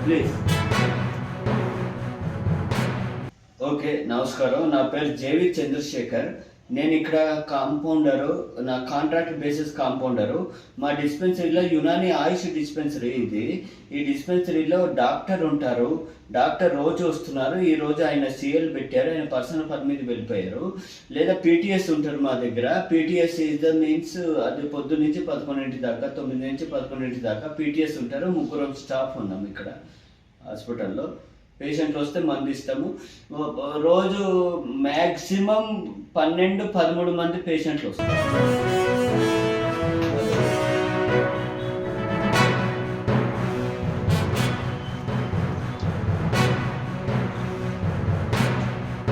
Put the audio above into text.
Please. Okay, నమస్కారం. నా పేరు జేవి చంద్రశేఖర్. నేను ఇక్కడ కాంపౌండరు, నా కాంట్రాక్ట్ బేసిస్ కాంపౌండరు. మా డిస్పెన్సరీలో యునాని ఆయుష్ డిస్పెన్సరీ ఇది. ఈ డిస్పెన్సరీలో డాక్టర్ ఉంటారు. డాక్టర్ రోజు వస్తున్నారు. ఈ రోజు ఆయన సిఎల్ పెట్టారు, ఆయన పర్సనల్ పని మీద వెళ్ళిపోయారు. లేదా పీటీఎస్ ఉంటారు మా దగ్గర. పీటీఎస్ ఇస్ ద మీన్స్ అది పొద్దు నుంచి 11 దాకా, 9 నుంచి 11 దాకా పీటీఎస్ ఉంటారు. 3 స్టాఫ్ ఉన్నాం ఇక్కడ హాస్పిటల్లో. పేషెంట్లు వస్తే మందు ఇస్తాము. రోజు మ్యాక్సిమం 12-13 మంది పేషెంట్లు వస్తారు.